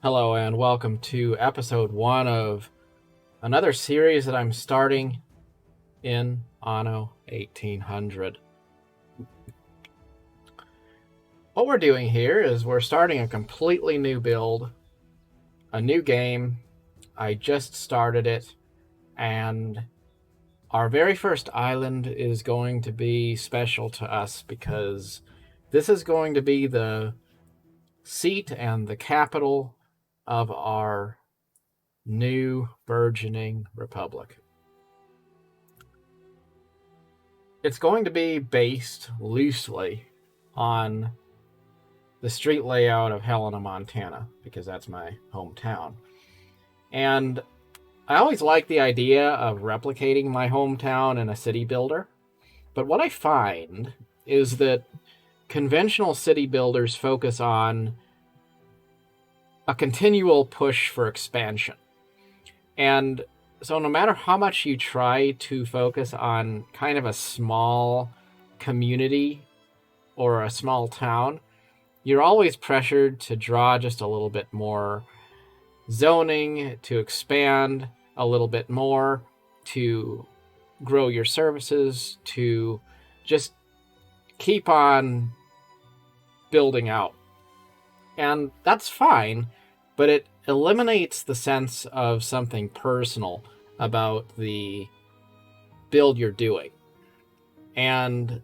Hello and welcome to episode 1 of another series that I'm starting in Anno 1800. What we're doing here is we're starting a completely new build, a new game. I just started it, and our very first island is going to be special to us because this is going to be the seat and the capital of our new burgeoning republic. It's going to be based loosely on the street layout of Helena, Montana, because that's my hometown. And I always like the idea of replicating my hometown in a city builder. But what I find is that conventional city builders focus on a continual push for expansion. And so no matter how much you try to focus on kind of a small community or a small town, you're always pressured to draw just a little bit more zoning, to expand a little bit more, to grow your services, to just keep on building out. And that's fine, but it eliminates the sense of something personal about the build you're doing. And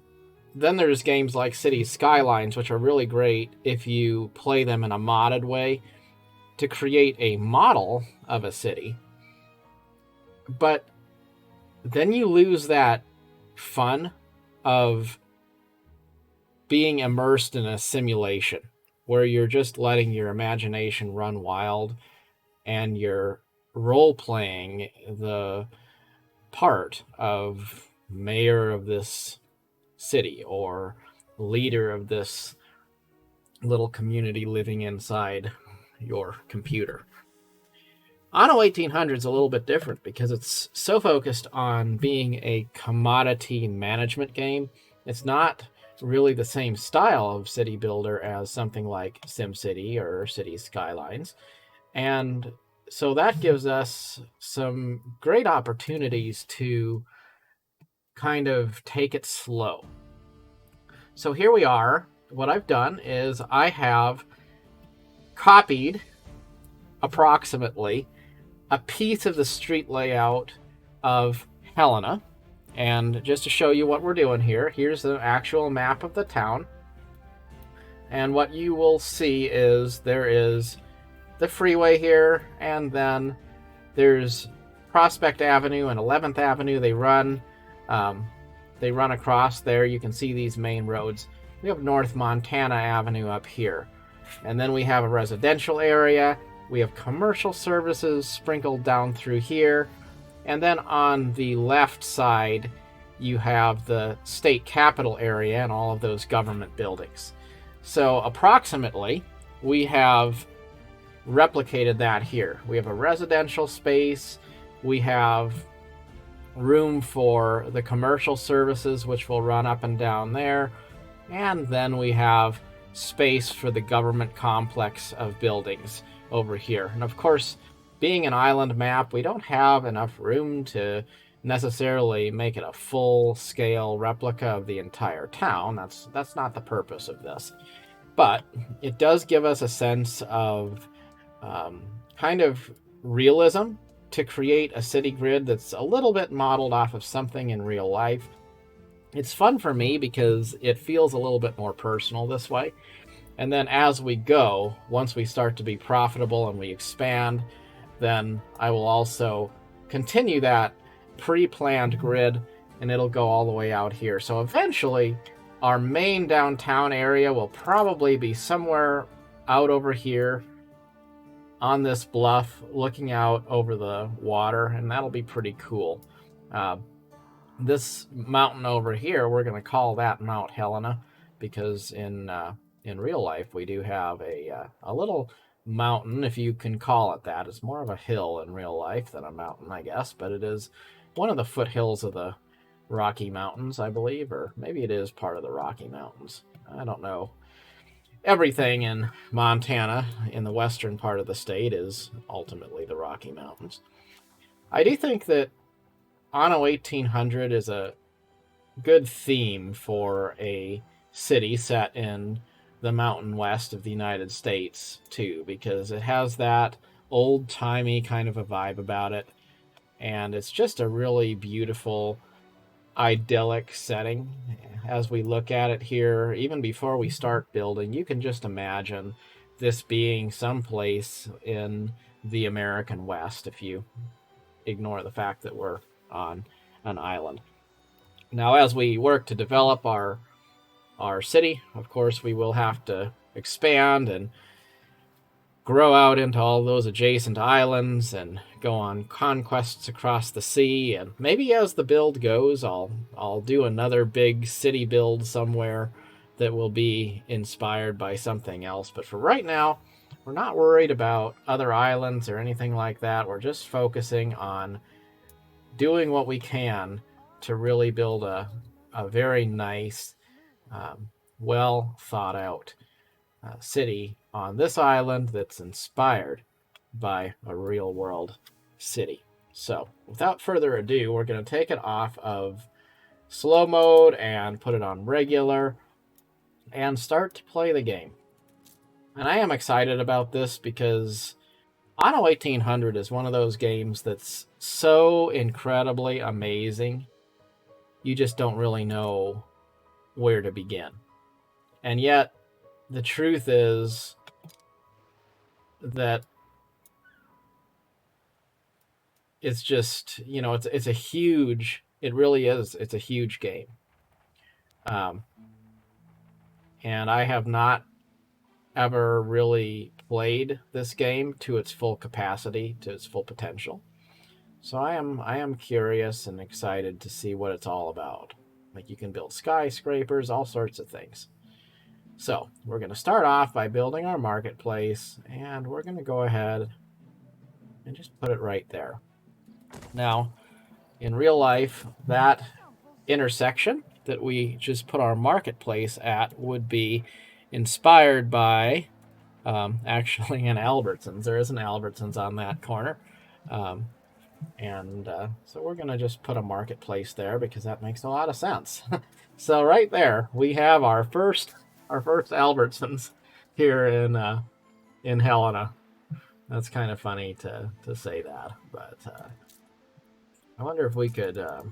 then there's games like City Skylines, which are really great if you play them in a modded way to create a model of a city. But then you lose that fun of being immersed in a simulation where you're just letting your imagination run wild and you're role-playing the part of mayor of this city or leader of this little community living inside your computer. Anno 1800 is a little bit different because it's so focused on being a commodity management game. It's not really the same style of city builder as something like SimCity or City Skylines. And so that gives us some great opportunities to kind of take it slow. So here we are. What I've done is I have copied approximately a piece of the street layout of Helena. And just to show you what we're doing here, here's the actual map of the town. And what you will see is there is the freeway here, and then there's Prospect Avenue and 11th Avenue. They run across there. You can see these main roads. We have North Montana Avenue up here. And then we have a residential area. We have commercial services sprinkled down through here. And then on the left side, you have the state capitol area and all of those government buildings. So approximately, we have replicated that here. We have a residential space. We have room for the commercial services, which will run up and down there. And then we have space for the government complex of buildings over here. And of course, being an island map, we don't have enough room to necessarily make it a full-scale replica of the entire town. That's not the purpose of this. But it does give us a sense of kind of realism to create a city grid that's a little bit modeled off of something in real life. It's fun for me because it feels a little bit more personal this way. And then as we go, once we start to be profitable and we expand, then I will also continue that pre-planned grid, and it'll go all the way out here. So eventually, our main downtown area will probably be somewhere out over here on this bluff, looking out over the water, and that'll be pretty cool. This mountain over here, we're going to call that Mount Helena, because in real life, we do have a little mountain, if you can call it that. It's more of a hill in real life than a mountain, I guess, but it is one of the foothills of the Rocky Mountains, I believe, or maybe it is part of the Rocky Mountains. I don't know. everything in Montana, in the western part of the state, is ultimately the Rocky Mountains. I do think that Anno 1800 is a good theme for a city set in the mountain west of the United States, too, because it has that old-timey kind of a vibe about it, and it's just a really beautiful, idyllic setting. As we look at it here, even before we start building, you can just imagine this being someplace in the American West if you ignore the fact that we're on an island. Now, as we work to develop our city, of course, we will have to expand and grow out into all those adjacent islands and go on conquests across the sea. And maybe as the build goes, I'll do another big city build somewhere that will be inspired by something else. But for right now, we're not worried about other islands or anything like that. We're just focusing on doing what we can to really build a very nice, well thought out city on this island that's inspired by a real world city. So without further ado, we're going to take it off of slow mode and put it on regular and start to play the game. And I am excited about this because Anno 1800 is one of those games that's so incredibly amazing, you just don't really know where to begin. And yet, the truth is that it's just, it's a huge, it really is, it's a huge game. And I have not ever really played this game to its full capacity, to its full potential. So I am curious and excited to see what it's all about. Like, you can build skyscrapers, all sorts of things. So we're going to start off by building our marketplace, and we're going to go ahead and just put it right there. Now, in real life, that intersection that we just put our marketplace at would be inspired by actually an Albertsons. There is an Albertsons on that corner. So we're going to just put a marketplace there because that makes a lot of sense. So right there, we have our first Albertsons here in Helena. That's kind of funny to say that, but I wonder if we could can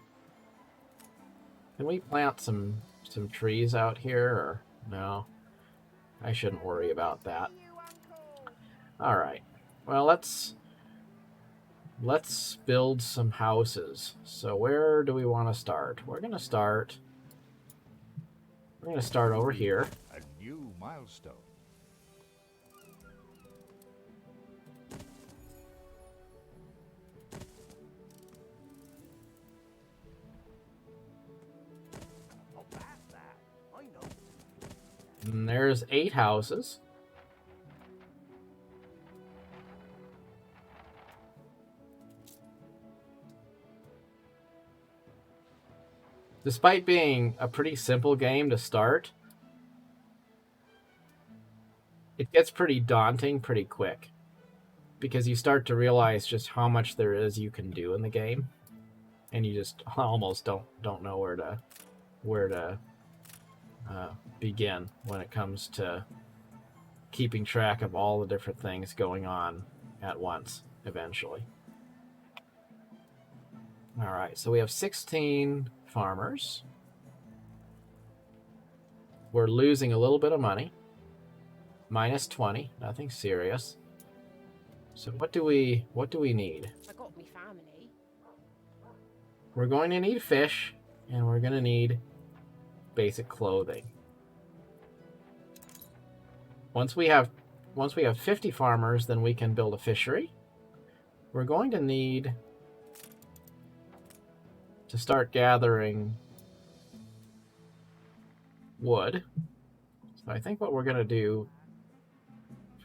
we plant some trees out here, or no? I shouldn't worry about that. All right. Well, let's build some houses. So where do we want to start? We're going to start over here. A new milestone. I'll pass that. I know. And there's 8 houses. Despite being a pretty simple game to start, it gets pretty daunting pretty quick because you start to realize just how much there is you can do in the game, and you just almost don't know where to begin when it comes to keeping track of all the different things going on at once eventually. All right, so we have 16 farmers. We're losing a little bit of money. Minus 20, nothing serious. So what do we need? I got me family. We're going to need fish, and we're going to need basic clothing. Once we have 50 farmers, then we can build a fishery. We're going to need to start gathering wood. So I think what we're going to do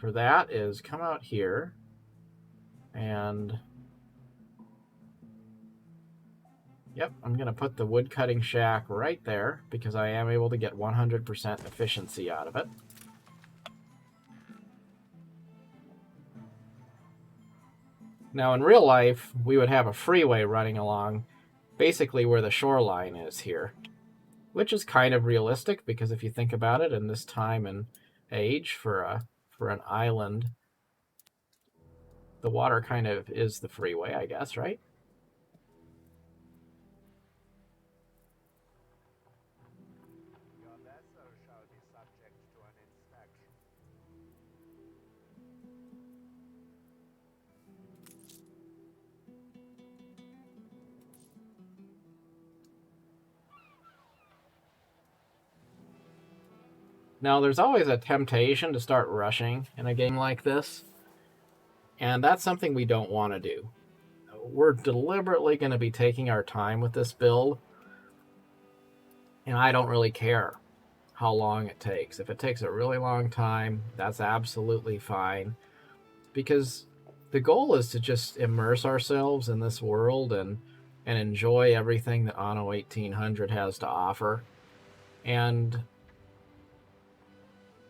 for that is come out here and I'm going to put the wood cutting shack right there because I am able to get 100% efficiency out of it. Now, in real life, we would have a freeway running along basically where the shoreline is here, which is kind of realistic because if you think about it, in this time and age for an island, the water kind of is the freeway, I guess, right? Your vessel shall be subject to an inspection. Now, there's always a temptation to start rushing in a game like this, and that's something we don't want to do. We're deliberately going to be taking our time with this build, and I don't really care how long it takes. If it takes a really long time, that's absolutely fine, because the goal is to just immerse ourselves in this world and enjoy everything that Anno 1800 has to offer, and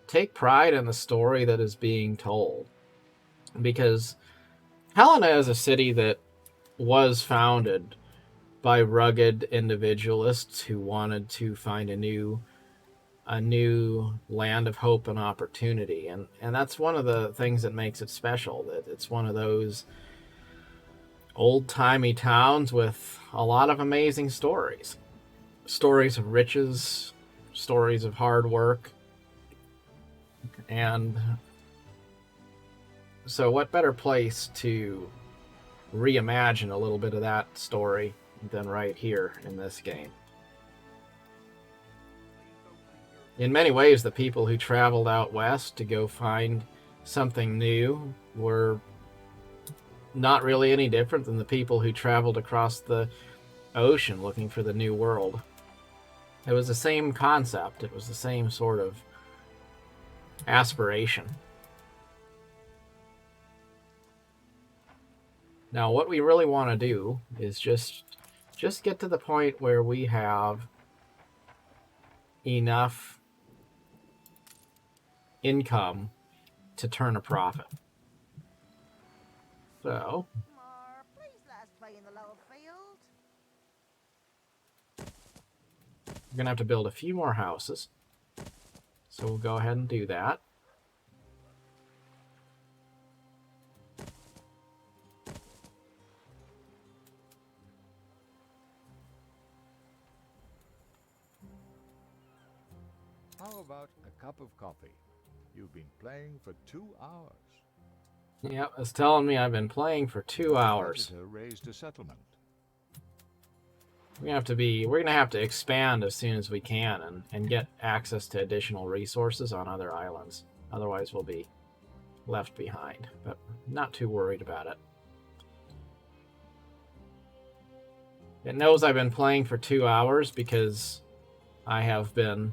take pride in the story that is being told. Because Helena is a city that was founded by rugged individualists who wanted to find a new land of hope and opportunity, and that's one of the things that makes it special, that it's one of those old-timey towns with a lot of amazing stories of riches, stories of hard work. And so what better place to reimagine a little bit of that story than right here in this game. In many ways, the people who traveled out west to go find something new were not really any different than the people who traveled across the ocean looking for the new world. It was the same concept. It was the same sort of aspiration. Now, what we really want to do is just get to the point where we have enough income to turn a profit. So, Please let us play in the lower field. we're going to have to build a few more houses. So we'll go ahead and do that. How about a cup of coffee? You've been playing for 2 hours. Yep, it's telling me I've been playing for 2 hours. Creditor raised a settlement. We're gonna have to expand as soon as we can and get access to additional resources on other islands. Otherwise we'll be left behind. But not too worried about it. It knows I've been playing for 2 hours because I have been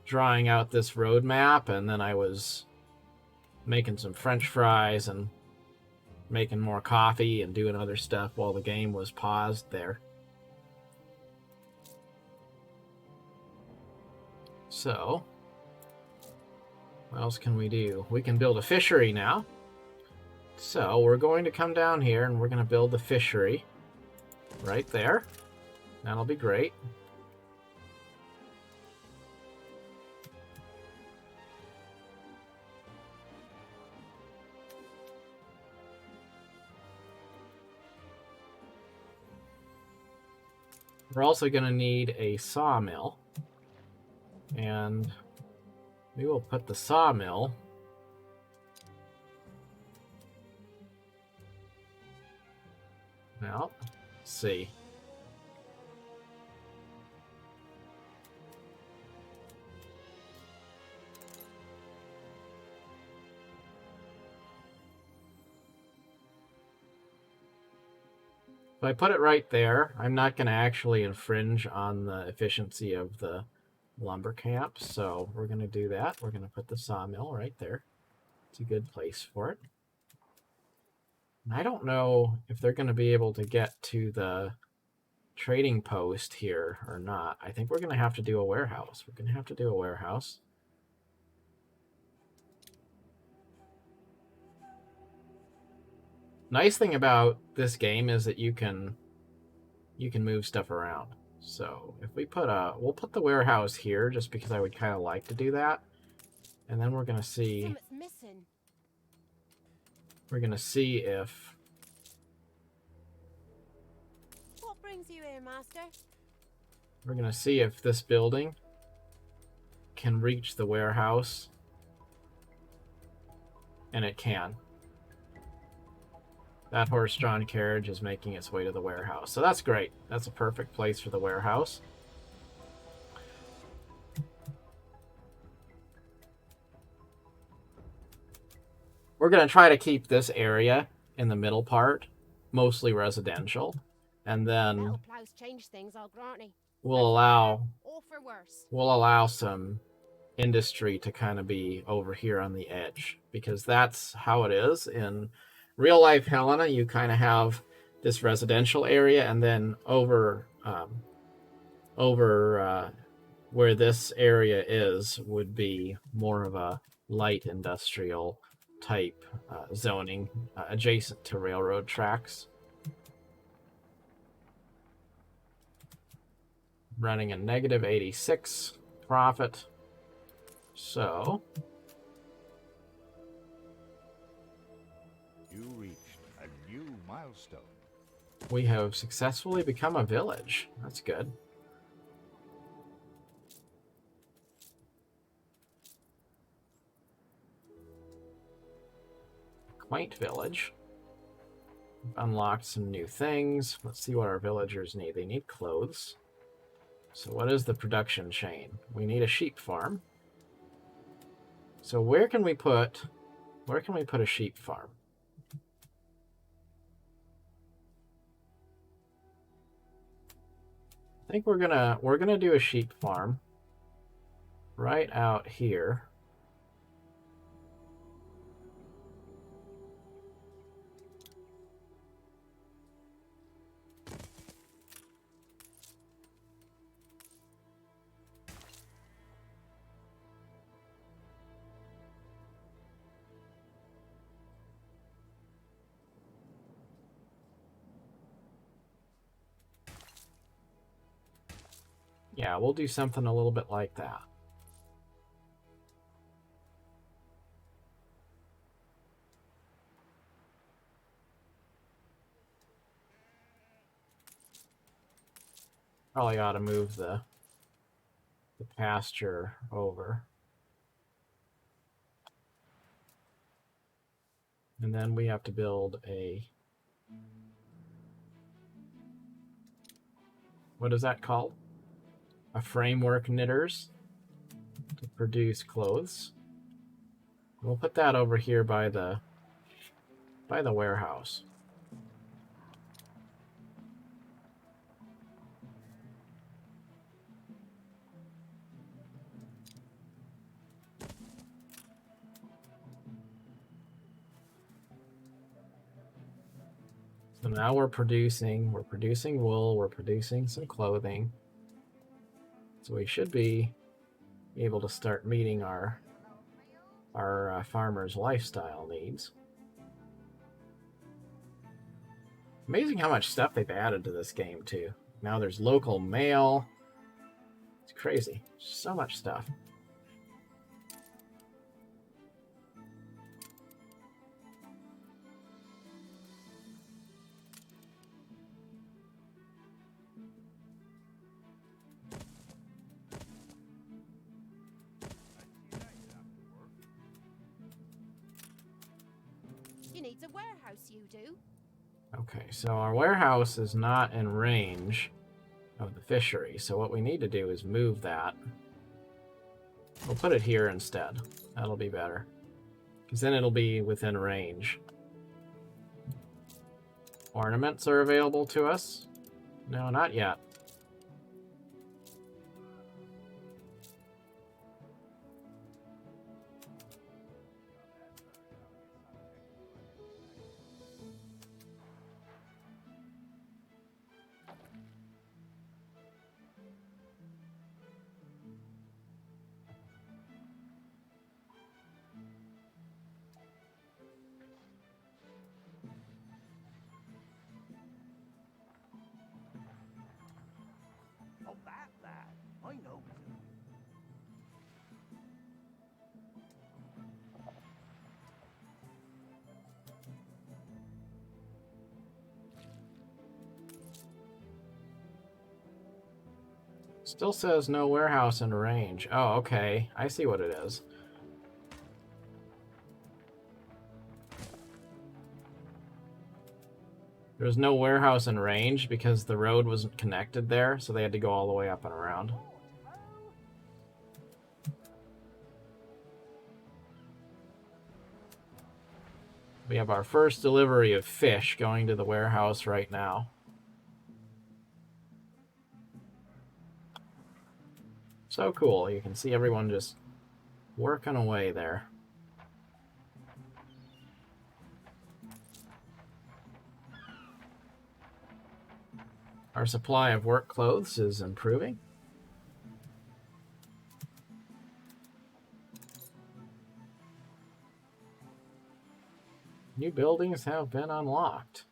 drawing out this roadmap, and then I was making some French fries and making more coffee and doing other stuff while the game was paused there. So, what else can we do? We can build a fishery now. So, we're going to come down here and we're going to build the fishery right there. That'll be great. We're also going to need a sawmill. And we will put the sawmill now. Let's see. If I put it right there, I'm not going to actually infringe on the efficiency of the lumber camp, so we're going to do that. We're going to put the sawmill right there. It's a good place for it. And I don't know if they're going to be able to get to the trading post here or not. I think we're going to have to do a warehouse. We're going to have to do a warehouse. Nice thing about this game is that you can move stuff around. So if we we'll put the warehouse here just because I would kind of like to do that. And then we're going to see Something's missing. if What brings you here, master? we're going to see if this building can reach the warehouse. And it can. That horse-drawn carriage is making its way to the warehouse. So that's great. That's a perfect place for the warehouse. We're going to try to keep this area in the middle part mostly residential. And then Metal plows change things, I'll grant you. we'll allow Or for worse. some industry to kind of be over here on the edge, because that's how it is in real life Helena. You kind of have this residential area, and then over where this area is would be more of a light industrial type zoning adjacent to railroad tracks. Running a negative 86 profit. So You reached a new milestone. we have successfully become a village. That's good. Quaint village. We've unlocked some new things. Let's see what our villagers need. They need clothes. So what is the production chain? We need a sheep farm. So where can we put a sheep farm? I think we're gonna do a sheep farm right out here. Yeah, we'll do something a little bit like that. Probably ought to move the pasture over. And then we have to build a... What is that called? A framework knitters to produce clothes. We'll put that over here by the warehouse. So now we're producing wool, we're producing some clothing. So we should be able to start meeting our farmers' lifestyle needs. Amazing how much stuff they've added to this game too. Now there's local mail. It's crazy. So much stuff. You need a warehouse, you do. Okay, so our warehouse is not in range of the fishery, so what we need to do is move that. We'll put it here instead. That'll be better, because then it'll be within range. Ornaments are available to us? No, not yet. Still says no warehouse in range. Oh, okay. I see what it is. There's no warehouse in range because the road wasn't connected there, so they had to go all the way up and around. We have our first delivery of fish going to the warehouse right now. So cool. You can see everyone just working away there. Our supply of work clothes is improving. New buildings have been unlocked.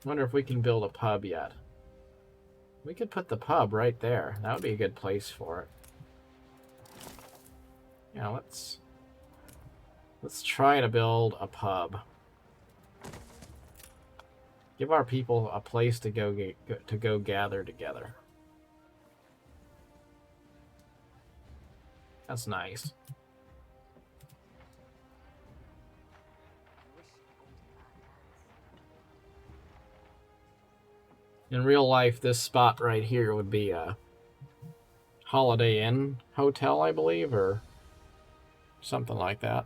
Wonder if we can build a pub yet. We could put the pub right there. That would be a good place for it. Yeah, let's try to build a pub. Give our people a place to go gather together. That's nice. In real life, this spot right here would be a Holiday Inn hotel, I believe, or something like that.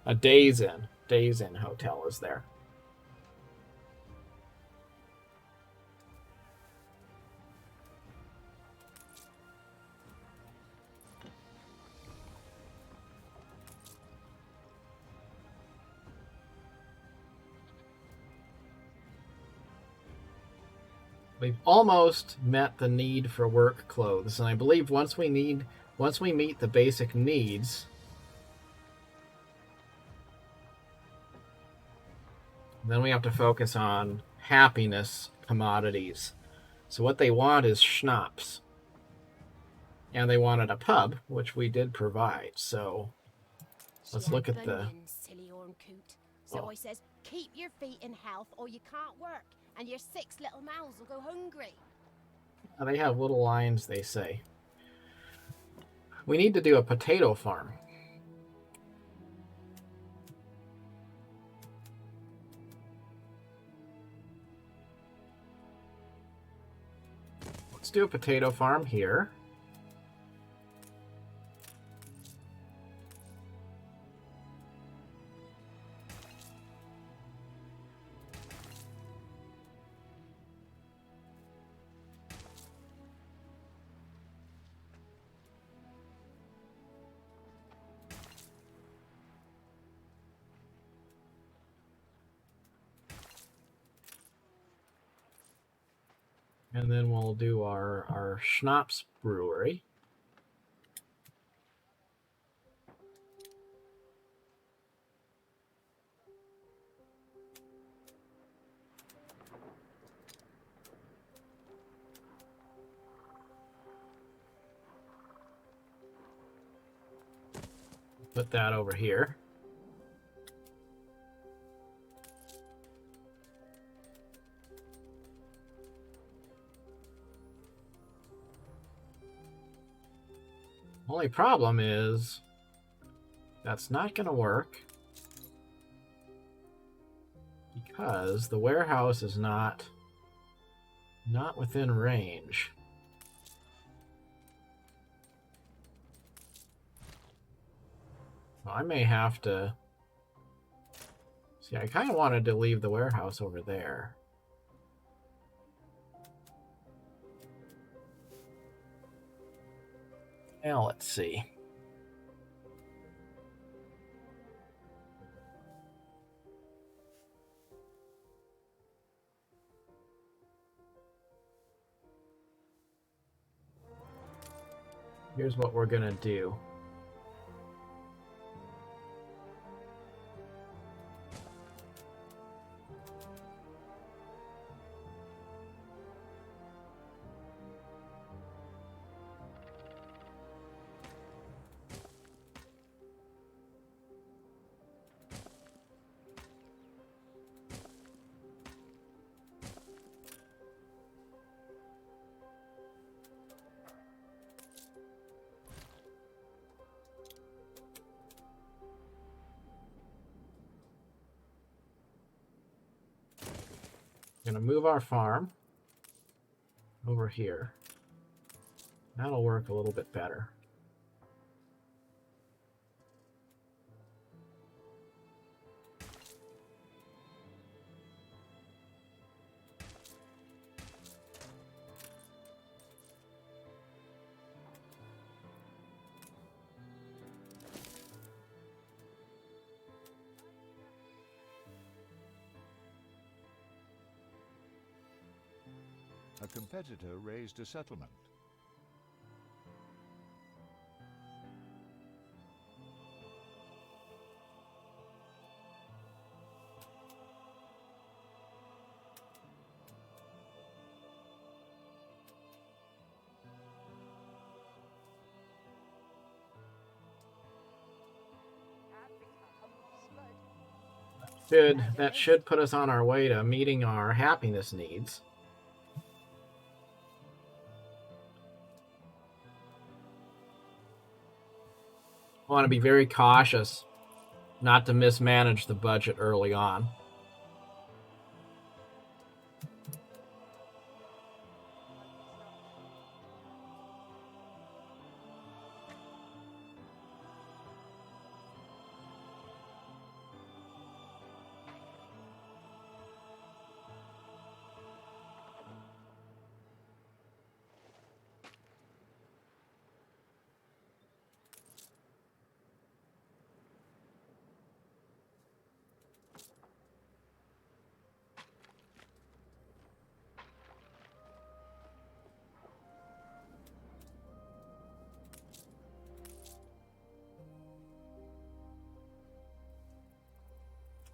A Days Inn hotel is there. We've almost met the need for work clothes, and I believe once we meet the basic needs, then we have to focus on happiness commodities. So what they want is schnapps. And they wanted a pub, which we did provide. So let's look at the... Silly horn coot. So I says, keep your feet in health or you can't work, and your 6 little mouths will go hungry. They have little lines, they say. We need to do a potato farm. Let's do a potato farm here. And then we'll do our schnapps brewery. Put that over here. Only problem is that's not going to work because the warehouse is not within range. So I may have to... See, I kind of wanted to leave the warehouse over there. Now, let's see. Here's what we're going to do. Going to move our farm over here. That'll work a little bit better. A competitor raised a settlement. That should put us on our way to meeting our happiness needs. I want to be very cautious not to mismanage the budget early on.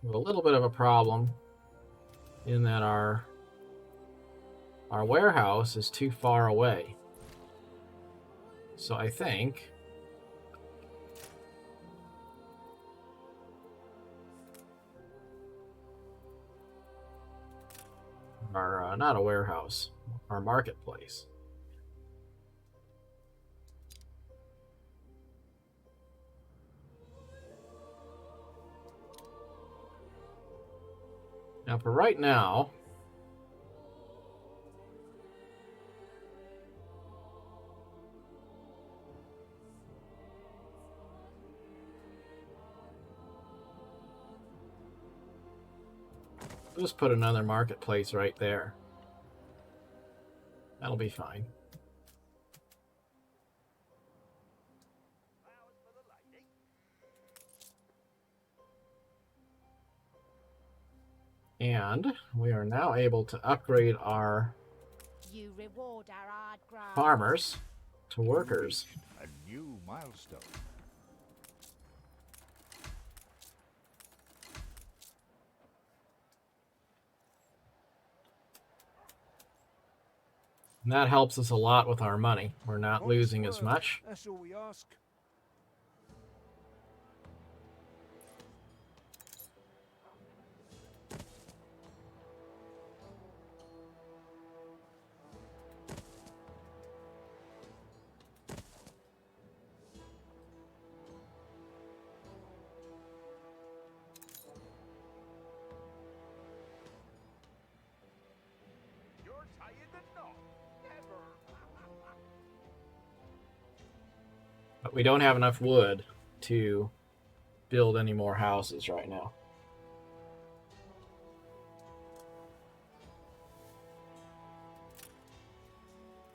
We have a little bit of a problem in that our warehouse is too far away. So I think our not a warehouse, our marketplace. Now, for right now, just put another marketplace right there. That'll be fine. And we are now able to upgrade our farmers to workers. A new milestone. And that helps us a lot with our money. We're not losing as much. That's all we ask. But we don't have enough wood to build any more houses right now.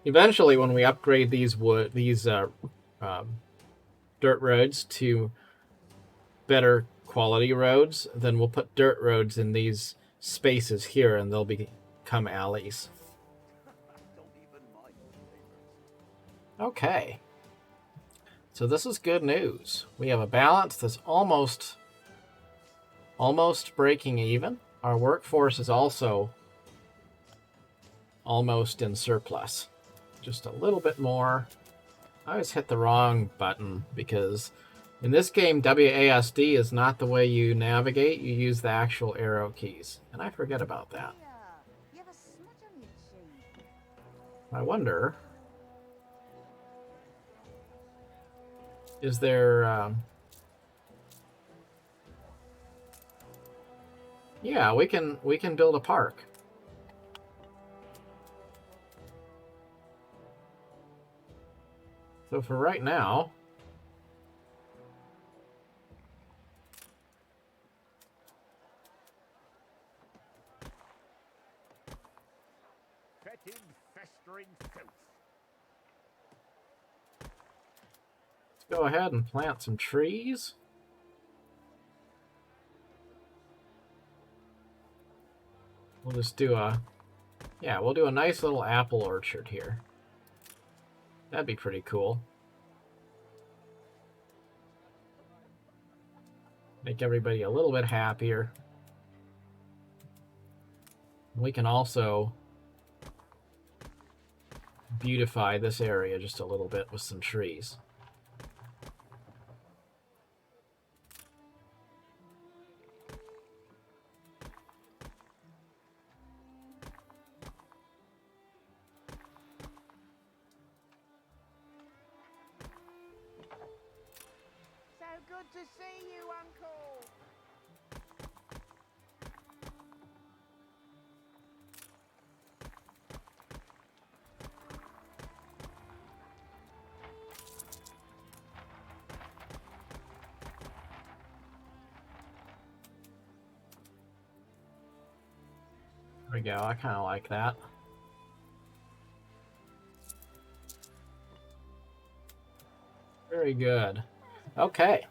Eventually, when we upgrade these dirt roads to better quality roads, then we'll put dirt roads in these spaces here, and they'll become alleys. Okay. So this is good news. We have a balance that's almost breaking even. Our workforce is also almost in surplus. Just a little bit more. I always hit the wrong button because in this game, WASD is not the way you navigate. You use the actual arrow keys. And I forget about that. You have a smudge on your cheek. I wonder... Is there... Yeah, we can build a park. So for right now, Fetid, festering filth. let's go ahead and plant some trees. We'll just do we'll do a nice little apple orchard here. That'd be pretty cool. Make everybody a little bit happier. We can also beautify this area just a little bit with some trees. So good to see you, Uncle. There we go. I kind of like that. Very good. Okay.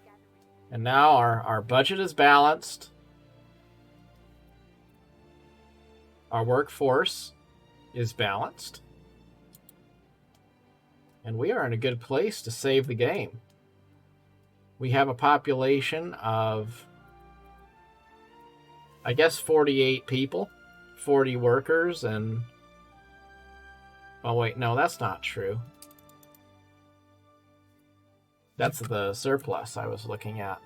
And now our budget is balanced. Our workforce is balanced. And we are in a good place to save the game. We have a population of, I guess, 48 people, 40 workers, and... Oh, wait, no, that's not true. That's the surplus I was looking at.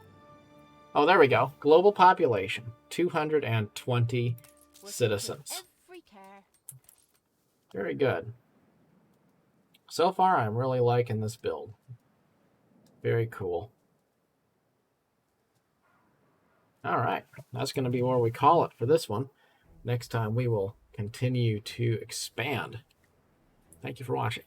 Oh, there we go. Global population, 220 citizens. Every care. Very good. So far, I'm really liking this build. Very cool. All right, that's going to be where we call it for this one. Next time, we will continue to expand. Thank you for watching.